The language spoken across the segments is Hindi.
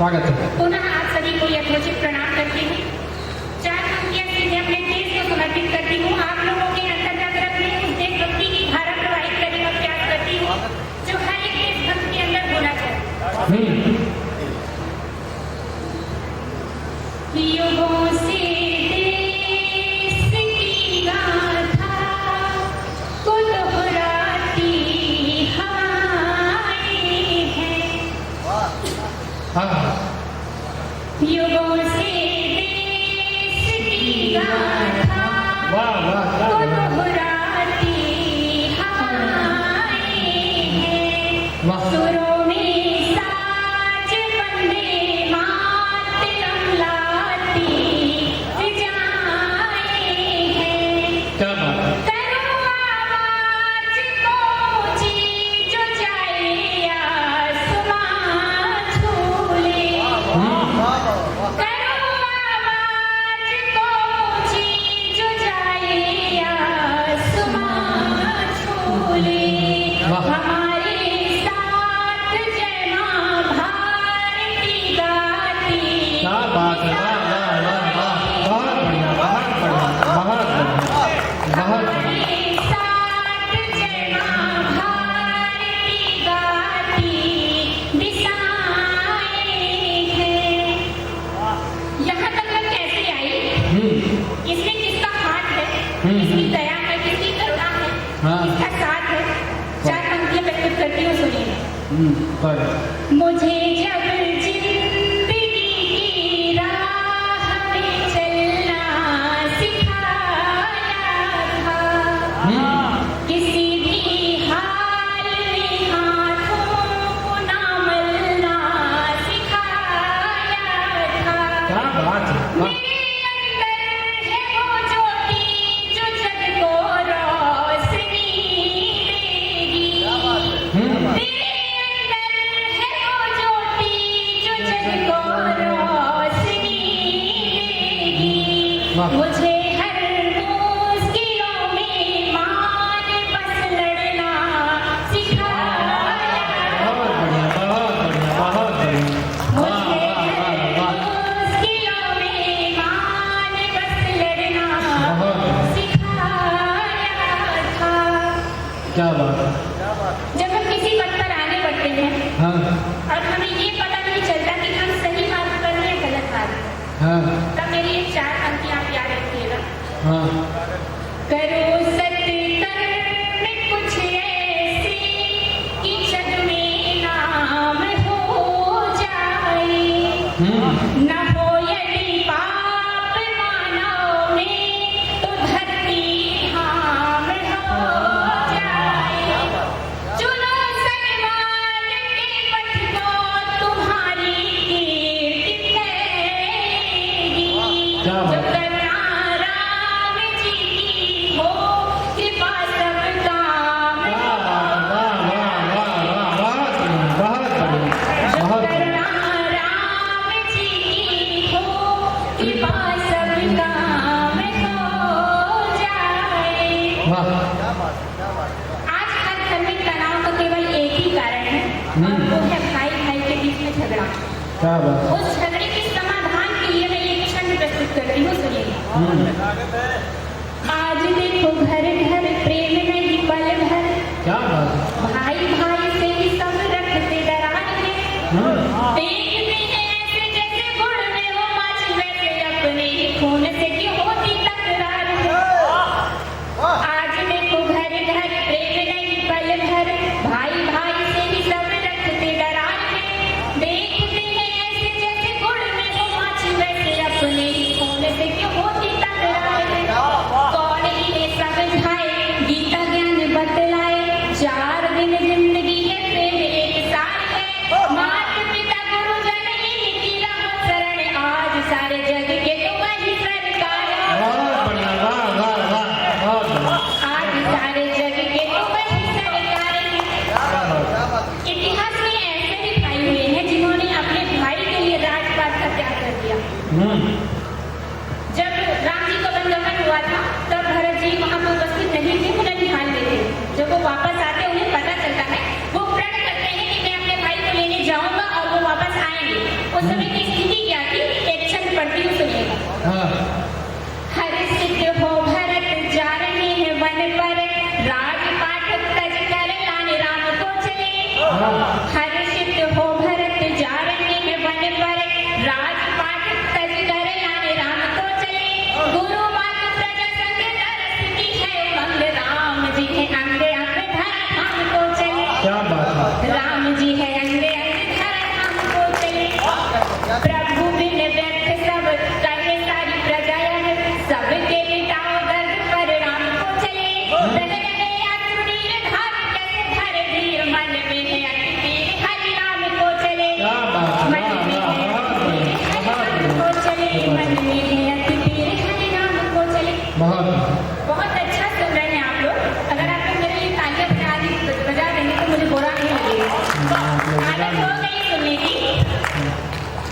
स्वागत है। पुनः आप सभी को यथोचित प्रणाम करती हूँ। 4 पंक्तियां सीधे अपने देश को समर्पित करती हूँ। आप लोगों के अंतर्गत रखने उस देशभक्ति की धारा प्रवाहित करने का प्रयास करती हूँ जो हर एक देशभक्त के अंदर होना चाहिए। युगों से देश की गाथा को दोहराती हवाएं हैं। युगों से देश की गाथा को दोहराती हवाएं हैं। सुरों में साज बंदे मातरम लाती फिजाएं हैं। क्या बात है? करो आवाज को ऊंची जो जाए आसमां छू ले। करो आवाज को ऊंची जो जाए आसमां छू ले। हमारे साथ जय मां भारती गाती। क्या बात है? वाह वाह वाह वाह, बहुत बढ़िया, बहुत बढ़िया, बहुत बढ़िया, बहुत बढ़िया। हमारे साथ जय मां भारती गाती दिशाएं हैं। यहाँ तक मैं कैसे आई? इसमें किसका हाथ है, किसकी दया है, किसकी करुणा है, हाँ। किसका साथ है? 4 पंक्तियां प्रस्तुत करती हूँ, सुनिए। पर मुझे जब जिंदगी की राह पे चलना सिखाया था, किसी भी हाल में हाथों को ना मलना सिखाया था। क्या बात है? वाह, मेरे अंदर है वो ज्योति जो जग को रोशनी देगी। तेरे अंदर है वो ज्योति जो जग को रोशनी देगी। वाह। मुझे हर मुश्किलों में माँ ने बस लड़ना सिखाया। बहुत बढ़िया, बहुत बढ़िया, बहुत बढ़िया। वाह मुझे वाह वाह हर वाह, मुश्किलों में माँ ने बस लड़ना बहुत बढ़िया। सिखाया था। क्या बात है? जब हम किसी पद पर आगे बढ़ते हैं हाँ और हमें ये पता नहीं चलता कि हम सही मार्ग पर हैं या गलत मार्ग पर, हाँ तब मेरी ये 4 पंक्तियां आप याद रखिएगा। हाँ। करो सत्कर्म कुछ ऐसे कि जग में नाम हो जाए। न हो यदि पाप मानव में तो धरती धाम हो जाए। चुनो सन्मार्ग के पथ को तुम्हारी कीर्ति फैलेगी। क्या बात जब है? करुणा राम जी की हो कृपा सब काम वाह हो वाह वाह वाह वाह, बहुत बढ़िया, बहुत बढ़िया, जब बहुत बढ़िया। करुणा राम जी की हो कृपा सब काम हो जाए। वाह, आज हर घर में तनाव का केवल एक ही कारण है और वो है भाई भाई के बीच में झगड़ा। क्या बात है? उस झगड़े के समाधान के लिए मैं एक छंद प्रस्तुत करती हूँ, सुनिए। आज देखो घर घर प्रेम नहीं पल भर, क्या बात है? भाई भाई से ही सब रखते दरार में। देखते हैं ऐसे जैसे गुड़ में हो माछ, वैसे अपने ही खून से क्यों होती तकरार है। आज देखो घर घर प्रेम नहीं पल भर, भाई भाई से ही सब रखते दरार में। देखते हैं ऐसे जैसे गुड़ में हो माछ, वैसे अपने ही खून से क्यों होती तकरार है। कौन इन्हें समझाए उस समय की स्थिति क्या थी, एक क्षण पढ़ती हूँ, सुनिएगा। हाँ। हर्षित हो भरत जा रहे हैं वन पर, राजपाट तज कर लाने राम को चले। हर्षित हो भरत जा रहे हैं वन पर, राजपाट तज कर लाने राम को चले। गुरु माता प्रजा संग तरस की है उमंग, राम जी है अंग अंग धरा धाम को चले। क्या बात है। राम जी है अंग अंग धरा धाम को चले। प्रभु बिन व्यर्थ सब कहे सारी प्रजाएं, सबके मिटाओ दर्द पर राम को चले। रह रहे असुरीर धार कैसे धर धीर, मन में है अति वीर हरि राम को चले। क्या बात है। मन में है अति वीर हरि राम को चले। मन में है अति वीर हरि राम को चले। बहुत अच्छा सुन रहे हैं आप लोग। अगर आप लोग मेरे लिए तालियां बजा देंगे तो मुझे बुरा नहीं लगेगा। आदत हो गई सुनने की।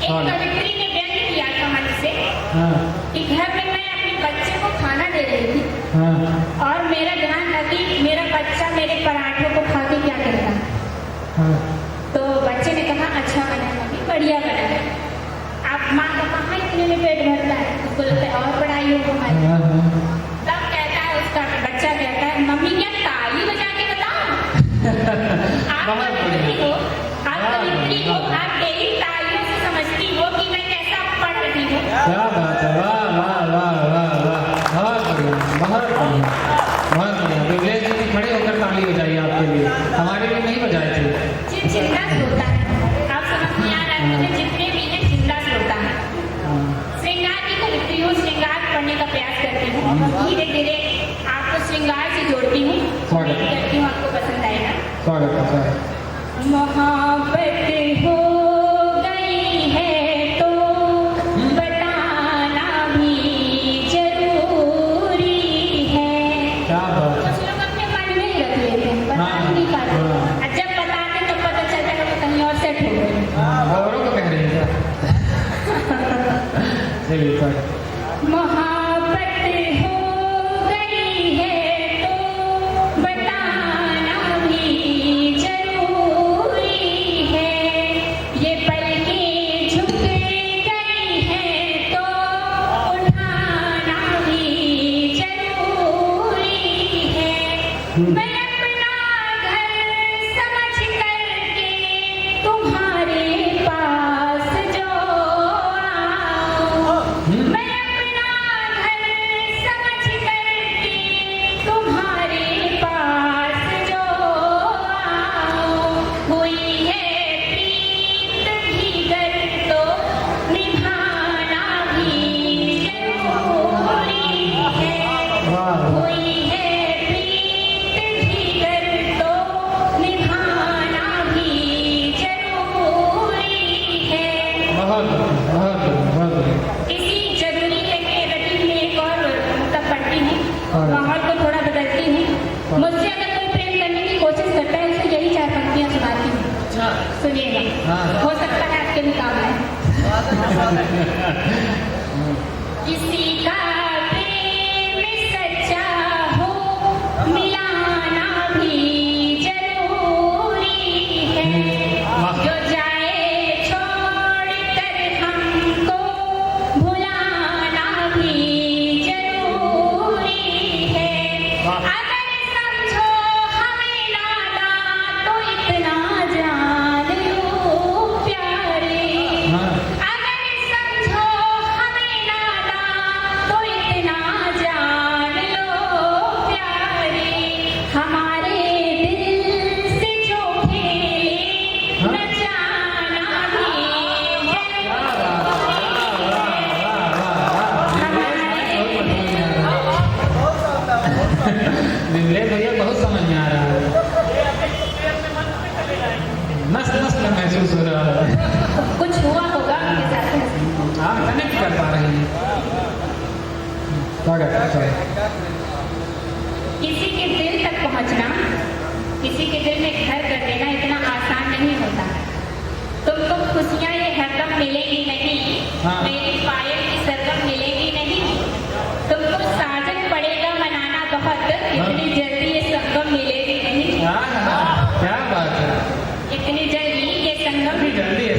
एक कवित्री ने व्यंग किया था मन से कि घर में मैं अपने बच्चे को खाना दे रही थी और मेरा ध्यान था कि मेरा बच्चा मेरे पराठों को खा के क्या करता है। तो बच्चे ने कहा अच्छा बना मम्मी, बढ़िया बना है। आप माँ का कहाँ इतने में पेट भरता है, उसको लगता है और पढ़ाई हो हमारी। तब कहता है उसका बच्चा, कहता है मम्मी क्या ताली बजा के बताओ। आप कवित्री हो, आप डेली तालियों से समझती हो कि मैं कैसा पढ़ रही हूँ। क्या बात है। वाह वाह वाह वाह वाह, बहुत बढ़िया, बहुत बढ़िया, बहुत बढ़िया। विवेक जी खड़े होकर ताली बजाइए आपके लिए, हमारे लिए नहीं बजाए थे। चिंता होता है, आप समझ में आ रहा है मुझे, जितने भी हैं चिंता होता है। श्रृंगार की कवित्री हूँ, श्रृंगार पढ़ने का प्रयास करती हूँ, धीरे धीरे आपको श्रृंगार से जोड़ती हूँ, करती हूँ, आपको पसंद आएगा। स्वागत है, स्वागत। मोहब्बत हो गई है तो बताना भी जरूरी है। क्या बात है। कुछ लोग अपने मन में ही रख लेते हैं, बता नहीं पाते। और जब बताते तो पता चलता है कि कहीं और सेट हो गए। औरों को कह रही है चलिए स्वागत। मोहब्बत हो गई है तो बताना भी जरूरी है। ये पलकें झुक गई हैं तो उठाना भी जरूरी है। मैं अपना घर समझ करके तुम्हारे पास जो आऊं, मैं अपना घर समझ करके तुम्हारे पास जो आऊं। हुई है प्रीत भीतर तो निभाना भी जरूरी है। वाह। हुई है प्रीत भीतर तो निभाना भी जरूरी है। बहुत बहुत बहुत। इसी जरूरी है कि रटी में एक और तब पढ़ती हूँ, माहौल को थोड़ा बदलती हूँ। मुझसे अगर कोई प्रेम करने की कोशिश करता है उसे यही 4 पंक्तियाँ सुनाती हूँ, सुनिएगा। हो सकता है आपके भी काम है। किसी का प्रेम सच्चा हो मिलाना भी जरूरी है। जो जाए छोड़ कर हमको भुलाना भी जरूरी है। अगर समझो हमें नादान तो इतना जान लो प्यारे। अगर समझो हमें नादान तो इतना जान लो प्यारे। हमारे दिल से जो खेले न जाना भी विवेक भैया बहुत समझ में आ रहा है, नस नस में महसूस हो रहा है। कुछ हुआ होगा उनके साथ। आप कनेक्ट कर पा रहे हैं। स्वागत है, स्वागत। किसी के दिल तक पहुंचना, किसी के दिल में घर कर देना इतना आसान नहीं होता। तुमको खुशियाँ ये हरदम मिलेगी नहीं, मेरी पायल की सरगम मिलेगी नहीं। तुमको साजन पड़ेगा मनाना बहुत, इतनी जल्दी ये संगम मिलेगी नहीं। क्या बात है। इतनी जल्दी ये संगम जल्दी है।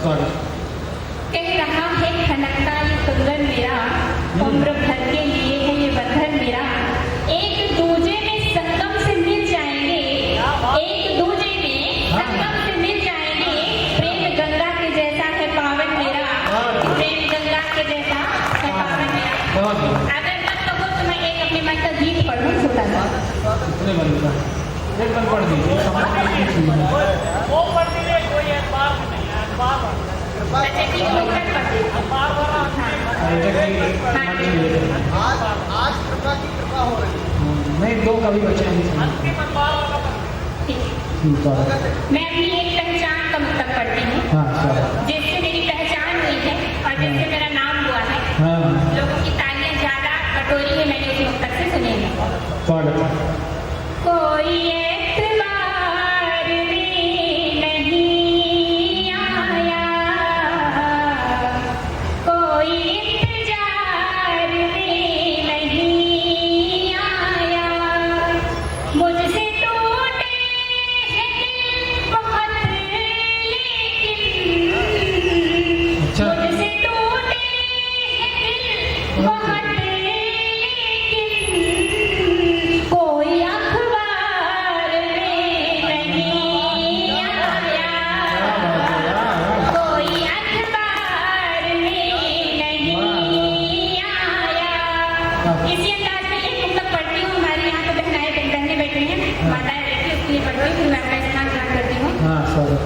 स्वागत। कह रहा है खनकता ये कंगन मेरा, उम्र भर के लिए है ये बंधन मेरा। एक दूजे में संगम से मिल जाएंगे, एक दूजे में संगम से मिल जाएंगे। प्रेम गंगा के जैसा है पावन मेरा, प्रेम गंगा के जैसा है पावन मेरा। बहुत बढ़िया। अगर मत कहो तो मैं एक अपने मन का गीत पढ़ूं छोटा सा। इतने बंद का एक बार पढ़ दीजिए। वो पढ़ दीजिए, कोई एतबार नहीं है, एतबार अच्छा ठीक है, मैं पढ़ देती हूँ। बार आज कृपा की कृपा हो रही है। नहीं, दो कवि बचे हैं इसमें। अंतिम अखबार होगा। ठीक है। स्वागत। मैं अपनी एक पहचान का मुक्तक पढ़ती हूँ, हाँ स्वागत। जिससे मेरी पहचान हुई है और जिससे मेरा नाम हुआ है। हाँ लोगों की तालियां ज्यादा बटोरी है मैंने उस मुक्तक से सुनी है। स्वागत। कोई एतबार में नहीं आया, कोई इंतजार में नहीं आया। मुझसे टूटे हैं दिल बहुत, लेकिन अच्छा। मुझसे टूटे हैं दिल बहुत, लेकिन कोई अखबार में नहीं आया, कोई अखबार में नहीं आया। इसी अंदाज में एक मुक्तक पढ़ती हूँ। हमारे यहाँ पे बहनें बैठी हैं, माताएं बैठी हैं, उसके लिए पढ़ती हूँ। फिर मैं अपना स्नान करती हूँ। हाँ स्वागत।